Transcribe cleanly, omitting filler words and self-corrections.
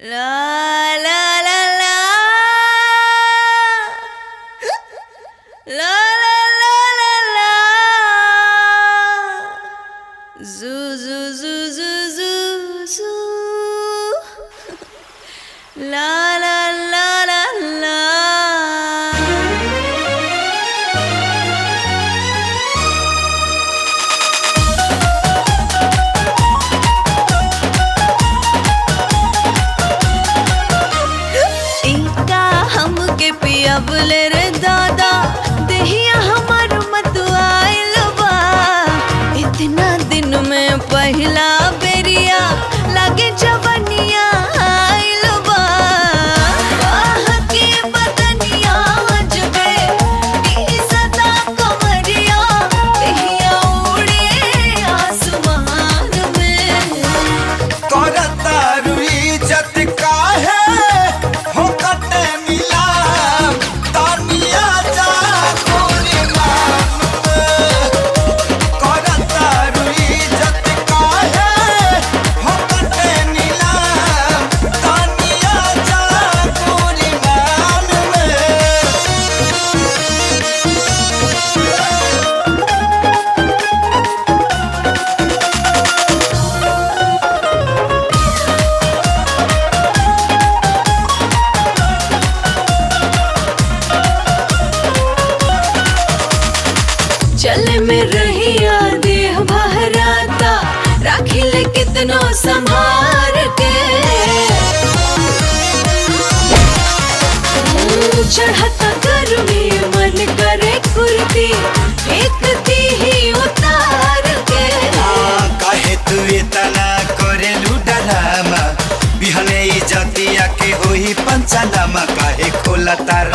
La la la la la la la la la zoo zoo zoo zoo zoo zoo la la la la la पियाबले रे दादा देहिया हमार मत आइल बा इतना दिन में पहला बेरिया लागे जवनिया आइल बा आह के बदनिया जबे ई सदा कमरिया देहिया उड़े आसमान में करता रुई जत काहे हो कते मिला तानिया जा कोरी मान करता रुई जत काहे हो कते मिला तानिया जा कोरी मान में चले में रहिया देह बहराता राखी ले कितनो संभार के चढ़ता गर्मी मन करे कुर्ती फेंकती ही उतार के काहे तू इतना करेलू डरामा बिहने इज्जतिया के होई पंचनामा काहे खोला तार